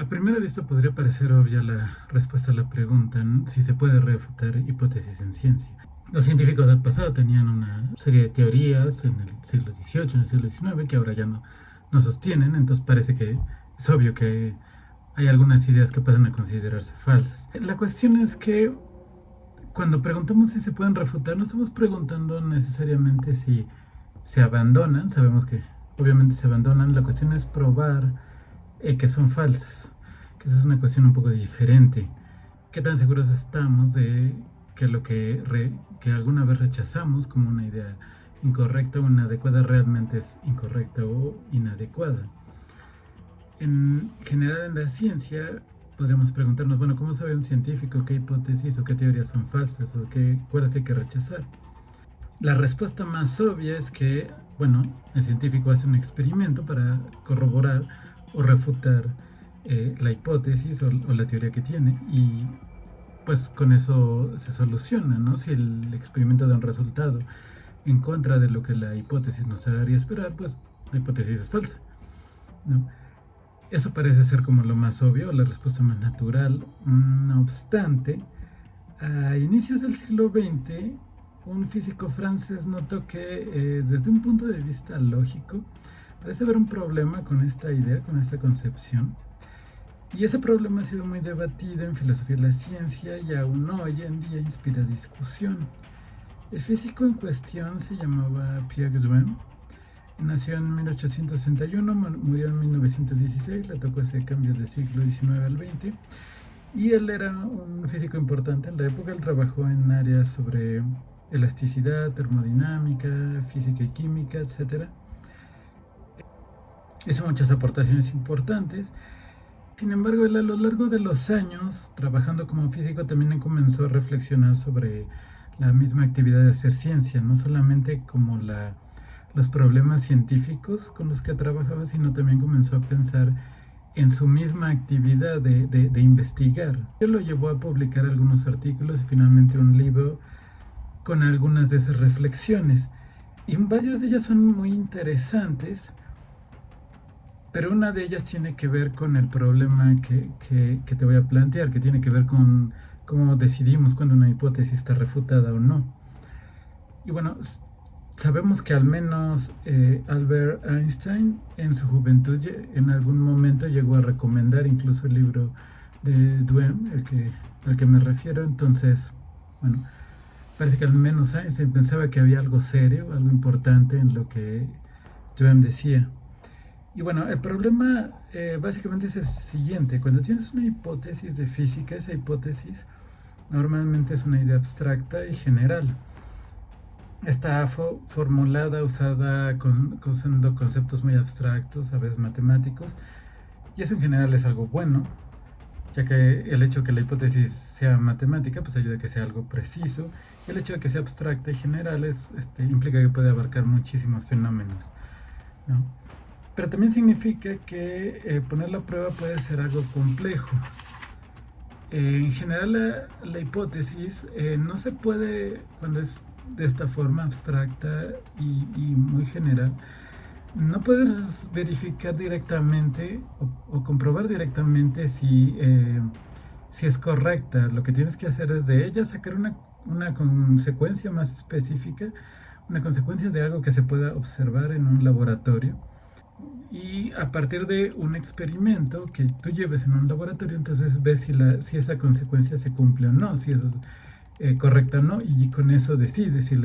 primera vista podría parecer obvia la respuesta a la pregunta, si se puede refutar hipótesis en ciencia. Los científicos del pasado tenían una serie de teorías en el siglo XVIII, en el siglo XIX, que ahora ya no sostienen, entonces parece que es obvio que hay algunas ideas que pasan a considerarse falsas. La cuestión es que cuando preguntamos si se pueden refutar, no estamos preguntando necesariamente si se abandonan, sabemos que obviamente se abandonan, la cuestión es probar que son falsas, que esa es una cuestión un poco diferente. ¿Qué tan seguros estamos de que lo que alguna vez rechazamos como una idea incorrecta o inadecuada realmente es incorrecta o inadecuada? En general en la ciencia podríamos preguntarnos, bueno, ¿cómo sabe un científico qué hipótesis o qué teorías son falsas o cuáles hay que rechazar? La respuesta más obvia es que, bueno, el científico hace un experimento para corroborar o refutar la hipótesis o la teoría que tiene y pues con eso se soluciona, ¿no? Si el experimento da un resultado en contra de lo que la hipótesis nos haría esperar, pues la hipótesis es falsa, ¿no? Eso parece ser como lo más obvio, la respuesta más natural. No obstante, a inicios del siglo XX, un físico francés notó que desde un punto de vista lógico, parece haber un problema con esta idea, con esta concepción. Y ese problema ha sido muy debatido en filosofía de la ciencia y aún hoy en día inspira discusión. El físico en cuestión se llamaba Pierre Duhem. Nació en 1861, murió en 1916, le tocó ese cambio de siglo XIX al XX. Y él era un físico importante en la época, él trabajó en áreas sobre elasticidad, termodinámica, física y química, etc. Hizo muchas aportaciones importantes. Sin embargo, él a lo largo de los años, trabajando como físico, también comenzó a reflexionar sobre la misma actividad de hacer ciencia, no solamente como los problemas científicos con los que trabajaba, sino también comenzó a pensar en su misma actividad de investigar. Él lo llevó a publicar algunos artículos y finalmente un libro con algunas de esas reflexiones. Y varias de ellas son muy interesantes, pero una de ellas tiene que ver con el problema que te voy a plantear, que tiene que ver con cómo decidimos cuando una hipótesis está refutada o no. Y bueno, sabemos que al menos Albert Einstein en su juventud en algún momento llegó a recomendar incluso el libro de Duhem, al que me refiero. Entonces, bueno, parece que al menos Einstein pensaba que había algo serio, algo importante en lo que Duhem decía. Y bueno, el problema básicamente es el siguiente. Cuando tienes una hipótesis de física, esa hipótesis normalmente es una idea abstracta y general. Está formulada, usada usando conceptos muy abstractos, a veces matemáticos, y eso en general es algo bueno, ya que el hecho de que la hipótesis sea matemática pues ayuda a que sea algo preciso. El hecho de que sea abstracta y general implica que puede abarcar muchísimos fenómenos, ¿no? Pero también significa que ponerlo a prueba puede ser algo complejo. En general la hipótesis no se puede, cuando es de esta forma abstracta y muy general, no puedes verificar directamente o comprobar directamente si es correcta. Lo que tienes que hacer es de ella sacar una consecuencia más específica, una consecuencia de algo que se pueda observar en un laboratorio. Y a partir de un experimento que tú lleves en un laboratorio, entonces ves si esa consecuencia se cumple o no, si es correcta o no, y con eso decides si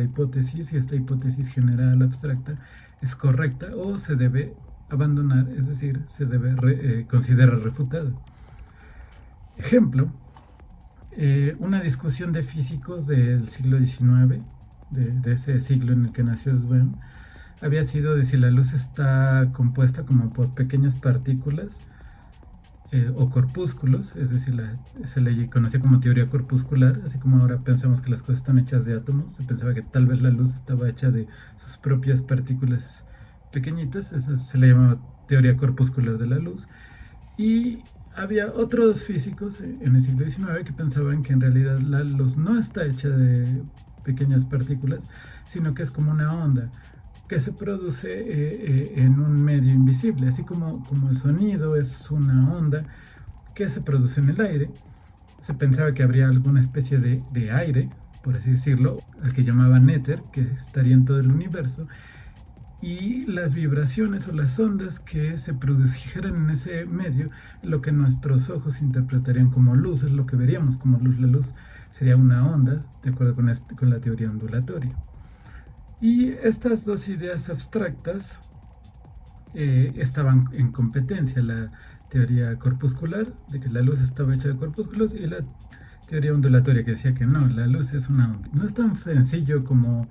si esta hipótesis general abstracta es correcta o se debe abandonar, es decir, se debe considerar refutada. Ejemplo, una discusión de físicos del siglo XIX, de ese siglo en el que nació Duhem, había sido de si la luz está compuesta como por pequeñas partículas o corpúsculos, es decir, se le conocía como teoría corpuscular, así como ahora pensamos que las cosas están hechas de átomos, se pensaba que tal vez la luz estaba hecha de sus propias partículas pequeñitas, eso se le llamaba teoría corpuscular de la luz. Y había otros físicos en el siglo XIX que pensaban que en realidad la luz no está hecha de pequeñas partículas, sino que es como una onda que se produce en un medio invisible, así como el sonido es una onda, que se produce en el aire. Se pensaba que habría alguna especie de aire, por así decirlo, al que llamaban éter, que estaría en todo el universo, y las vibraciones o las ondas que se produjeran en ese medio, lo que nuestros ojos interpretarían como luz, es lo que veríamos como luz. La luz sería una onda, de acuerdo con la teoría ondulatoria. Y estas dos ideas abstractas estaban en competencia: la teoría corpuscular, de que la luz estaba hecha de corpúsculos, y la teoría ondulatoria, que decía que no, la luz es una onda. No es tan sencillo como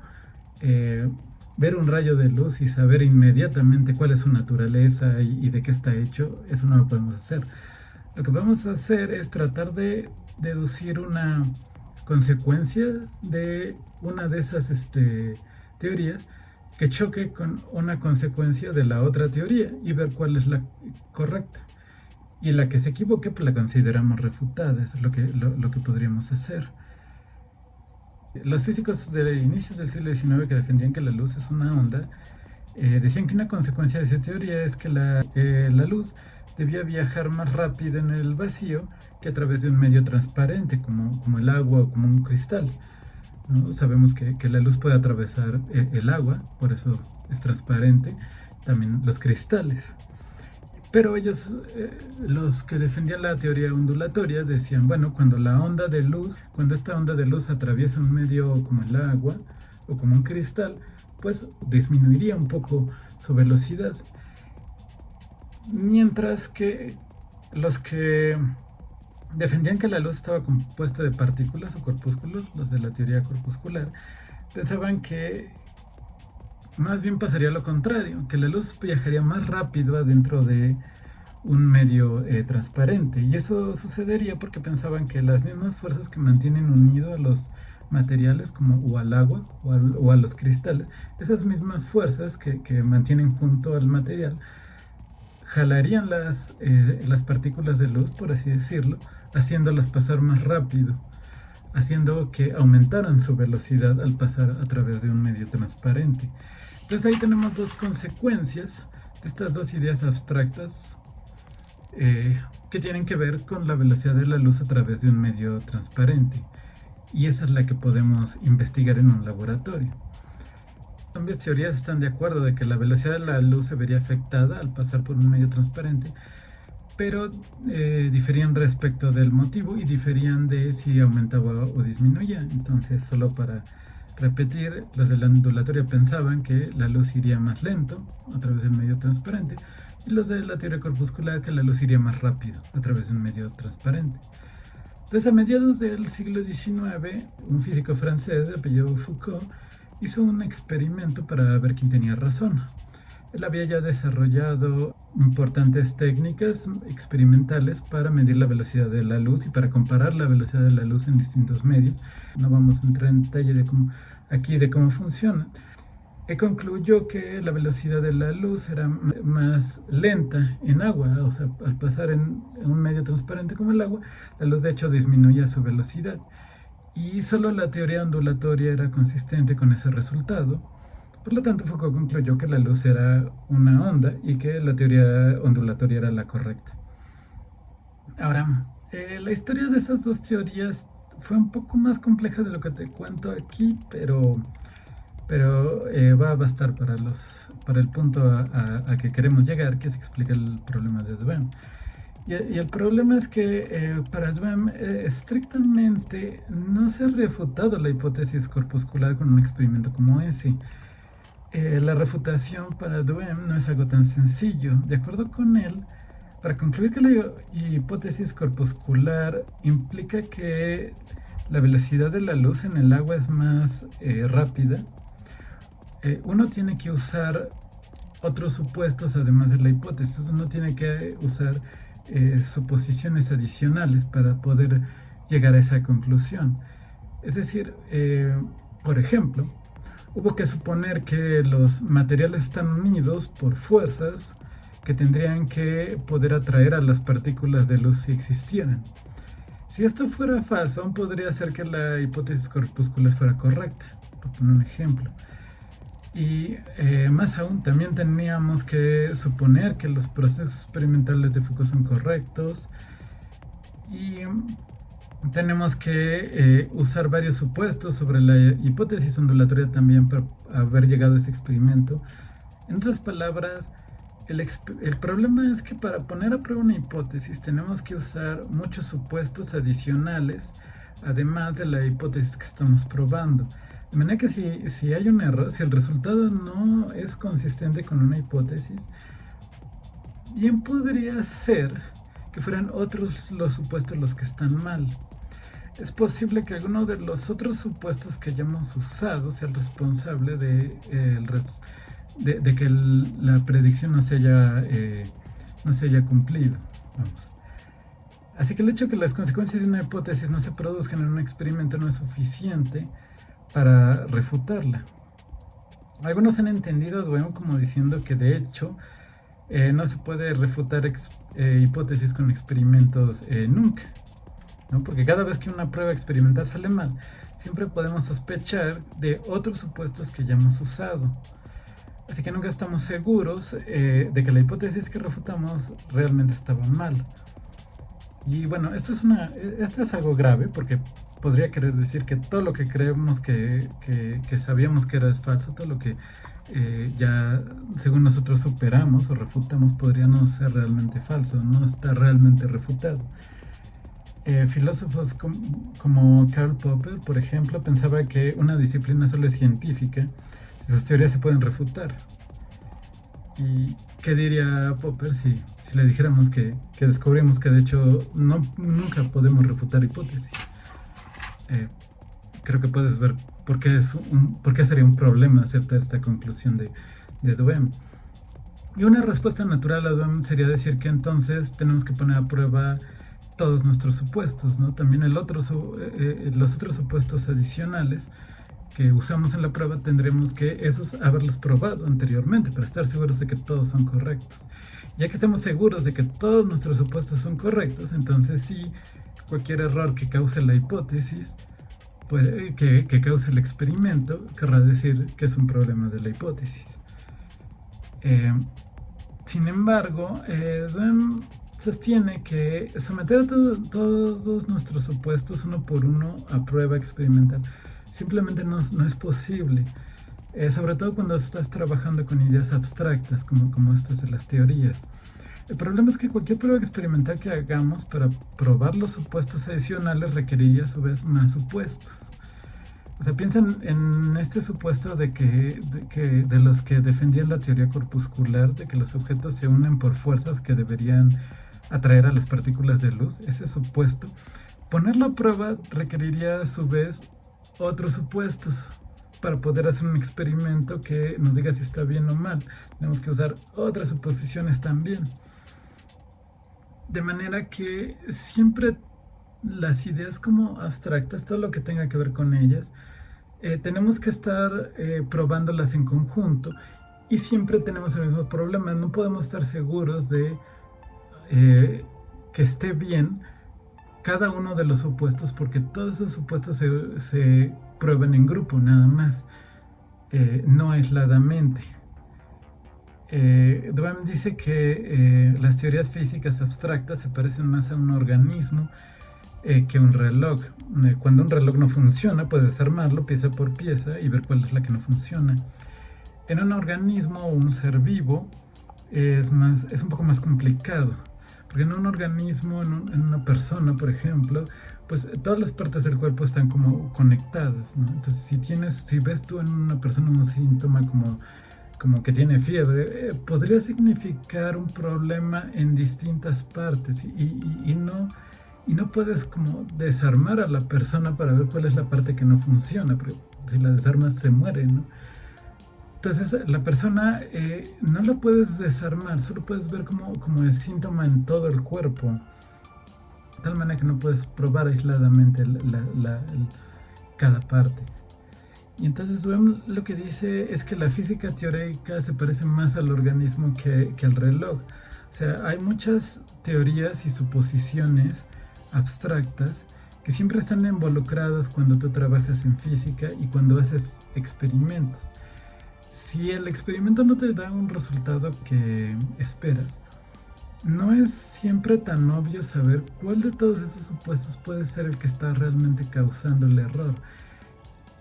ver un rayo de luz y saber inmediatamente cuál es su naturaleza y de qué está hecho. Eso no lo podemos hacer. Lo que vamos a hacer es tratar de deducir una consecuencia de una de esas teorías que choque con una consecuencia de la otra teoría y ver cuál es la correcta. Y la que se equivoque, pues la consideramos refutada. Eso es lo que podríamos hacer. Los físicos de inicios del siglo XIX, que defendían que la luz es una onda, decían que una consecuencia de su teoría es que la luz debía viajar más rápido en el vacío que a través de un medio transparente, como el agua o como un cristal, ¿no? Sabemos que la luz puede atravesar el agua, por eso es transparente, también los cristales. Pero ellos, los que defendían la teoría ondulatoria, decían, bueno, cuando esta onda de luz atraviesa un medio como el agua o como un cristal, pues disminuiría un poco su velocidad. Mientras que los que defendían que la luz estaba compuesta de partículas o corpúsculos, los de la teoría corpuscular, pensaban que más bien pasaría lo contrario, que la luz viajaría más rápido adentro de un medio transparente. Y eso sucedería porque pensaban que las mismas fuerzas que mantienen unido a los materiales, como o al agua o a los cristales, esas mismas fuerzas que mantienen junto al material, jalarían las partículas de luz, por así decirlo, haciéndolas pasar más rápido, haciendo que aumentaran su velocidad al pasar a través de un medio transparente. Entonces ahí tenemos dos consecuencias de estas dos ideas abstractas que tienen que ver con la velocidad de la luz a través de un medio transparente. Y esa es la que podemos investigar en un laboratorio. Ambas teorías están de acuerdo de que la velocidad de la luz se vería afectada al pasar por un medio transparente, pero diferían respecto del motivo y diferían de si aumentaba o disminuía. Entonces, solo para repetir, los de la ondulatoria pensaban que la luz iría más lento a través del medio transparente, y los de la teoría corpuscular que la luz iría más rápido a través de un medio transparente. Entonces, a mediados del siglo XIX, un físico francés de apellido Foucault hizo un experimento para ver quién tenía razón. Él había ya desarrollado importantes técnicas experimentales para medir la velocidad de la luz y para comparar la velocidad de la luz en distintos medios. No vamos a entrar en detalle de cómo funciona. Él concluyó que la velocidad de la luz era más lenta en agua, o sea, al pasar en un medio transparente como el agua, la luz de hecho disminuía su velocidad. Y solo la teoría ondulatoria era consistente con ese resultado. Por lo tanto, Foucault concluyó que la luz era una onda y que la teoría ondulatoria era la correcta. Ahora, la historia de esas dos teorías fue un poco más compleja de lo que te cuento aquí, pero va a bastar para el punto a que queremos llegar, que es explicar el problema de Duhem. Y el problema es que para Duhem estrictamente no se ha refutado la hipótesis corpuscular con un experimento como ese. La refutación para Duhem no es algo tan sencillo. De acuerdo con él, para concluir que la hipótesis corpuscular implica que la velocidad de la luz en el agua es más rápida, uno tiene que usar otros supuestos además de la hipótesis. Uno tiene que usar suposiciones adicionales para poder llegar a esa conclusión. Es decir, por ejemplo, hubo que suponer que los materiales están unidos por fuerzas que tendrían que poder atraer a las partículas de luz si existieran. Si esto fuera falso, aún podría ser que la hipótesis corpuscular fuera correcta, por poner un ejemplo. Y más aún, también teníamos que suponer que los procesos experimentales de Foucault son correctos, y tenemos que usar varios supuestos sobre la hipótesis ondulatoria también para haber llegado a ese experimento. En otras palabras, el problema es que para poner a prueba una hipótesis tenemos que usar muchos supuestos adicionales, además de la hipótesis que estamos probando. De manera que si hay un error, si el resultado no es consistente con una hipótesis, bien podría ser que fueran otros los supuestos los que están mal. Es posible que alguno de los otros supuestos que hayamos usado sea el responsable de que la predicción no se haya cumplido. Vamos. Así que el hecho de que las consecuencias de una hipótesis no se produzcan en un experimento no es suficiente para refutarla. Algunos han entendido como diciendo que de hecho no se puede refutar hipótesis con experimentos nunca, ¿no? Porque cada vez que una prueba experimental sale mal, siempre podemos sospechar de otros supuestos que ya hemos usado. Así que nunca estamos seguros de que la hipótesis que refutamos realmente estaba mal. Y bueno, esto es algo grave porque podría querer decir que todo lo que creemos que sabíamos que era es falso, todo lo que ya según nosotros superamos o refutamos podría no ser realmente falso, no está realmente refutado. Filósofos como Karl Popper, por ejemplo, pensaba que una disciplina solo es científica si sus teorías se pueden refutar. ¿Y qué diría Popper si le dijéramos que descubrimos que de hecho nunca podemos refutar hipótesis? Creo que puedes ver por qué sería un problema aceptar esta conclusión de Duhem. Y una respuesta natural a Duhem sería decir que entonces tenemos que poner a prueba todos nuestros supuestos, ¿no? También los otros supuestos adicionales que usamos en la prueba tendremos que esos haberlos probado anteriormente para estar seguros de que todos son correctos. Ya que estamos seguros de que todos nuestros supuestos son correctos, entonces sí, cualquier error que cause la hipótesis, que cause el experimento, querrá decir que es un problema de la hipótesis. Sin embargo, Duhem sostiene que someter a todos nuestros supuestos uno por uno a prueba experimental simplemente no es posible, sobre todo cuando estás trabajando con ideas abstractas como estas de las teorías. El problema es que cualquier prueba experimental que hagamos para probar los supuestos adicionales requeriría a su vez más supuestos. O sea, piensan en este supuesto de los que defendían la teoría corpuscular, de que los objetos se unen por fuerzas que deberían atraer a las partículas de luz. Ese supuesto, ponerlo a prueba requeriría a su vez otros supuestos para poder hacer un experimento que nos diga si está bien o mal. Tenemos que usar otras suposiciones también. De manera que siempre las ideas como abstractas, todo lo que tenga que ver con ellas, tenemos que estar probándolas en conjunto y siempre tenemos el mismo problema. No podemos estar seguros de que esté bien cada uno de los supuestos porque todos esos supuestos se prueban en grupo nada más, no aisladamente. Duhem dice que las teorías físicas abstractas se parecen más a un organismo que un reloj. Cuando un reloj no funciona, puedes desarmarlo pieza por pieza y ver cuál es la que no funciona. En un organismo o un ser vivo es un poco más complicado, porque en un organismo, en una persona, por ejemplo, pues todas las partes del cuerpo están como conectadas, ¿no? Entonces, si ves tú en una persona un síntoma como que tiene fiebre, podría significar un problema en distintas partes y no puedes como desarmar a la persona para ver cuál es la parte que no funciona, porque si la desarmas se muere, ¿no? Entonces la persona no la puedes desarmar, solo puedes ver como el síntoma en todo el cuerpo, de tal manera que no puedes probar aisladamente cada parte. Y entonces Duhem lo que dice es que la física teórica se parece más al organismo que al reloj. O sea, hay muchas teorías y suposiciones abstractas que siempre están involucradas cuando tú trabajas en física y cuando haces experimentos. Si el experimento no te da un resultado que esperas, no es siempre tan obvio saber cuál de todos esos supuestos puede ser el que está realmente causando el error.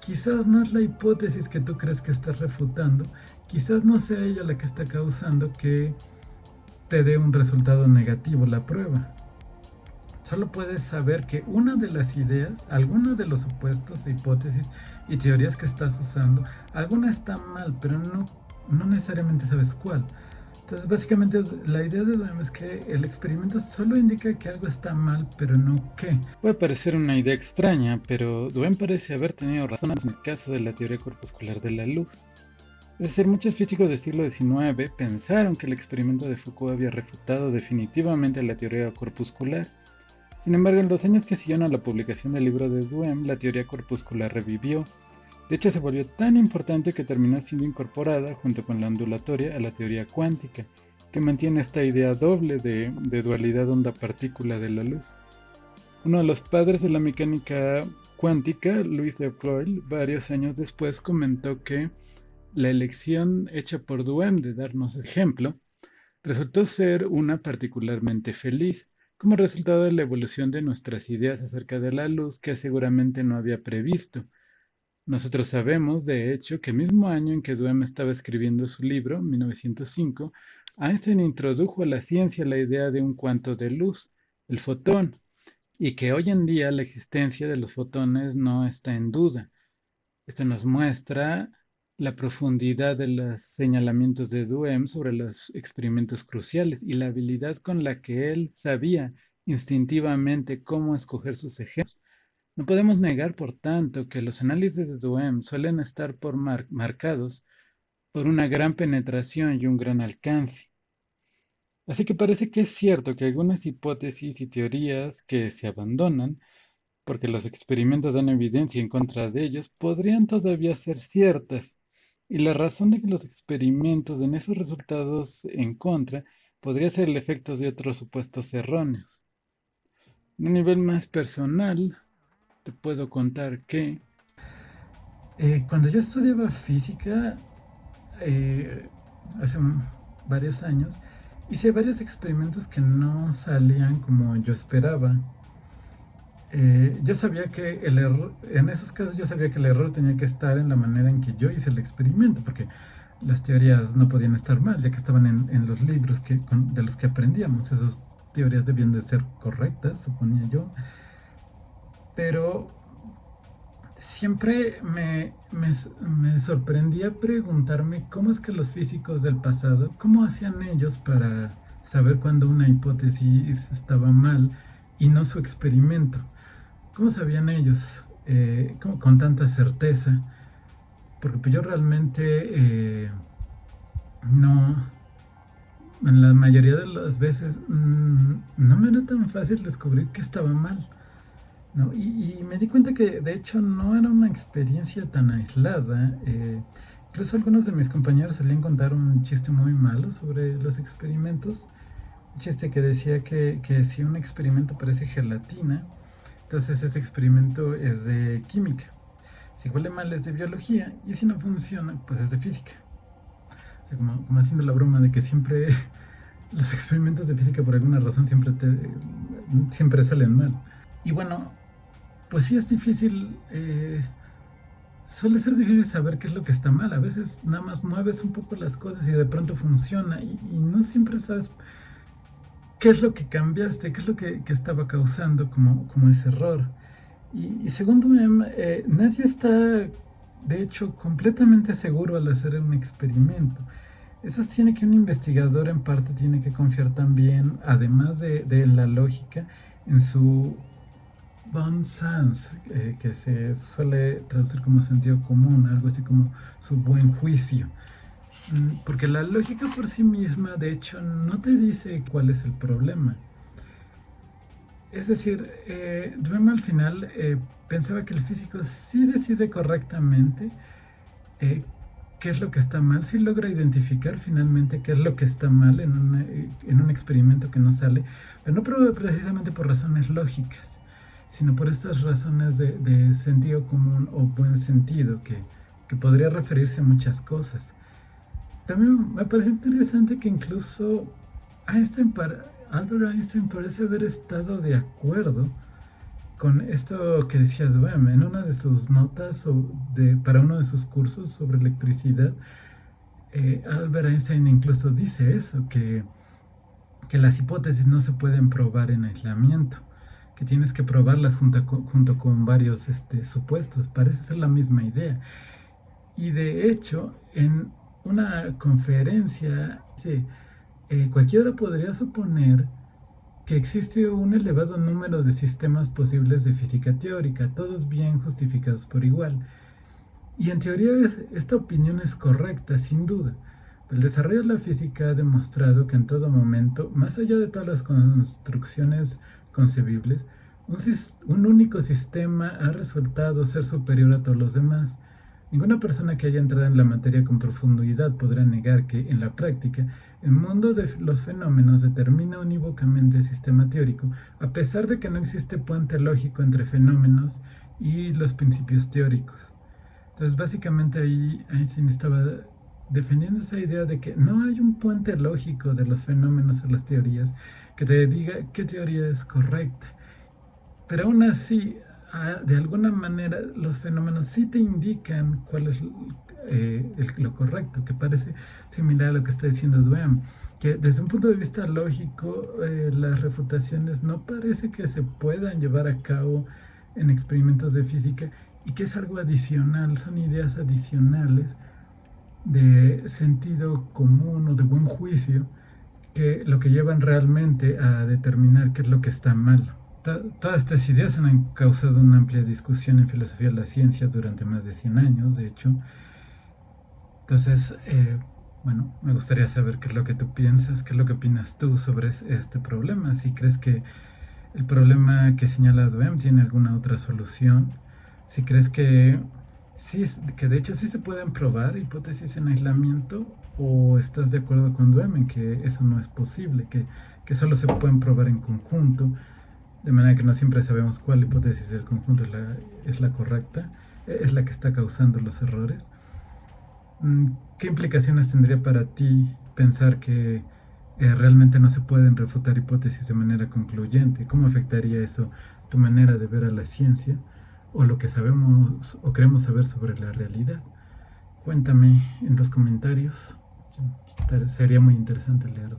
Quizás no es la hipótesis que tú crees que estás refutando, quizás no sea ella la que está causando que te dé un resultado negativo la prueba. Solo puedes saber que una de las ideas, alguna de los supuestos, hipótesis y teorías que estás usando, alguna está mal, pero no necesariamente sabes cuál. Entonces, básicamente, la idea de Duhem es que el experimento solo indica que algo está mal, pero no qué. Puede parecer una idea extraña, pero Duhem parece haber tenido razón en el caso de la teoría corpuscular de la luz. Es decir, muchos físicos del siglo XIX pensaron que el experimento de Foucault había refutado definitivamente la teoría corpuscular. Sin embargo, en los años que siguieron a la publicación del libro de Duhem, la teoría corpuscular revivió. De hecho, se volvió tan importante que terminó siendo incorporada, junto con la ondulatoria, a la teoría cuántica, que mantiene esta idea doble de dualidad onda-partícula de la luz. Uno de los padres de la mecánica cuántica, Louis de Broglie, varios años después comentó que la elección hecha por Duhem de darnos ejemplo resultó ser una particularmente feliz, como resultado de la evolución de nuestras ideas acerca de la luz que seguramente no había previsto. Nosotros sabemos, de hecho, que el mismo año en que Duhem estaba escribiendo su libro, 1905, Einstein introdujo a la ciencia la idea de un cuanto de luz, el fotón, y que hoy en día la existencia de los fotones no está en duda. Esto nos muestra la profundidad de los señalamientos de Duhem sobre los experimentos cruciales y la habilidad con la que él sabía instintivamente cómo escoger sus ejemplos. No podemos negar, por tanto, que los análisis de Duhem suelen estar marcados por una gran penetración y un gran alcance. Así que parece que es cierto que algunas hipótesis y teorías que se abandonan porque los experimentos dan evidencia en contra de ellos, podrían todavía ser ciertas. Y la razón de que los experimentos den esos resultados en contra podría ser el efecto de otros supuestos erróneos. En un nivel más personal, te puedo contar que cuando yo estudiaba física, eh, hace varios años, hice varios experimentos que no salían como yo esperaba. Yo sabía que el error, en esos casos yo sabía que el error tenía que estar en la manera en que yo hice el experimento, porque las teorías no podían estar mal, ya que estaban en los libros de los que aprendíamos. Esas teorías debían de ser correctas, suponía yo. Pero siempre me sorprendía preguntarme cómo es que los físicos del pasado, cómo hacían ellos para saber cuándo una hipótesis estaba mal y no su experimento. ¿Cómo sabían ellos con tanta certeza? Porque pues yo realmente no, en la mayoría de las veces no me era tan fácil descubrir que estaba mal, ¿no? Y me di cuenta que de hecho no era una experiencia tan aislada. Incluso algunos de mis compañeros solían contar un chiste muy malo sobre los experimentos. Un chiste que decía que si un experimento parece gelatina, entonces ese experimento es de química. Si huele mal es de biología y si no funciona, pues es de física. O sea, como haciendo la broma de que siempre los experimentos de física por alguna razón siempre salen mal. Y bueno, pues sí es difícil, suele ser difícil saber qué es lo que está mal. A veces nada más mueves un poco las cosas y de pronto funciona y no siempre sabes qué es lo que cambiaste, qué es lo que estaba causando como ese error. Y según Duhem, nadie está, de hecho, completamente seguro al hacer un experimento. Eso tiene que un investigador en parte tiene que confiar también, además de la lógica, en su bon sens, que se suele traducir como sentido común, algo así como su buen juicio. Porque la lógica por sí misma, de hecho, no te dice cuál es el problema. Es decir, Duhem al final pensaba que el físico sí decide correctamente eh, qué es lo que está mal, sí logra identificar finalmente qué es lo que está mal en un experimento que no sale, pero no precisamente por razones lógicas, sino por estas razones de sentido común o buen sentido, que podría referirse a muchas cosas. También me parece interesante que incluso Albert Einstein parece haber estado de acuerdo con esto que decías, bueno, en una de sus notas para uno de sus cursos sobre electricidad, Albert Einstein incluso dice eso, que las hipótesis no se pueden probar en aislamiento, que tienes que probarlas junto con varios supuestos. Parece ser la misma idea. Y de hecho, en una conferencia, sí, cualquiera podría suponer que existe un elevado número de sistemas posibles de física teórica, todos bien justificados por igual. Y en teoría esta opinión es correcta, sin duda. El desarrollo de la física ha demostrado que en todo momento, más allá de todas las construcciones concebibles, un único sistema ha resultado ser superior a todos los demás. Ninguna persona que haya entrado en la materia con profundidad podrá negar que, en la práctica, el mundo de los fenómenos determina unívocamente el sistema teórico, a pesar de que no existe puente lógico entre fenómenos y los principios teóricos. Entonces, básicamente ahí Einstein estaba defendiendo esa idea de que no hay un puente lógico de los fenómenos a las teorías que te diga qué teoría es correcta. Pero aún así, de alguna manera, los fenómenos sí te indican cuál es lo correcto, que parece similar a lo que está diciendo Swain, que desde un punto de vista lógico, las refutaciones no parece que se puedan llevar a cabo en experimentos de física y que es algo adicional, son ideas adicionales de sentido común o de buen juicio que lo que llevan realmente a determinar qué es lo que está mal. Todas estas ideas han causado una amplia discusión en filosofía de las ciencias durante más de 100 años, de hecho. Entonces, bueno, me gustaría saber qué es lo que tú piensas, qué es lo que opinas tú sobre este problema, si crees que el problema que señalas Boehm tiene alguna otra solución, si crees que sí, que de hecho sí se pueden probar hipótesis en aislamiento, o estás de acuerdo con Boehm en que eso no es posible, que solo se pueden probar en conjunto, de manera que no siempre sabemos cuál hipótesis del conjunto es la correcta, es la que está causando los errores. ¿Qué implicaciones tendría para ti pensar que realmente no se pueden refutar hipótesis de manera concluyente? ¿Cómo afectaría eso tu manera de ver a la ciencia o lo que sabemos o creemos saber sobre la realidad? Cuéntame en los comentarios. Sería muy interesante leerlo.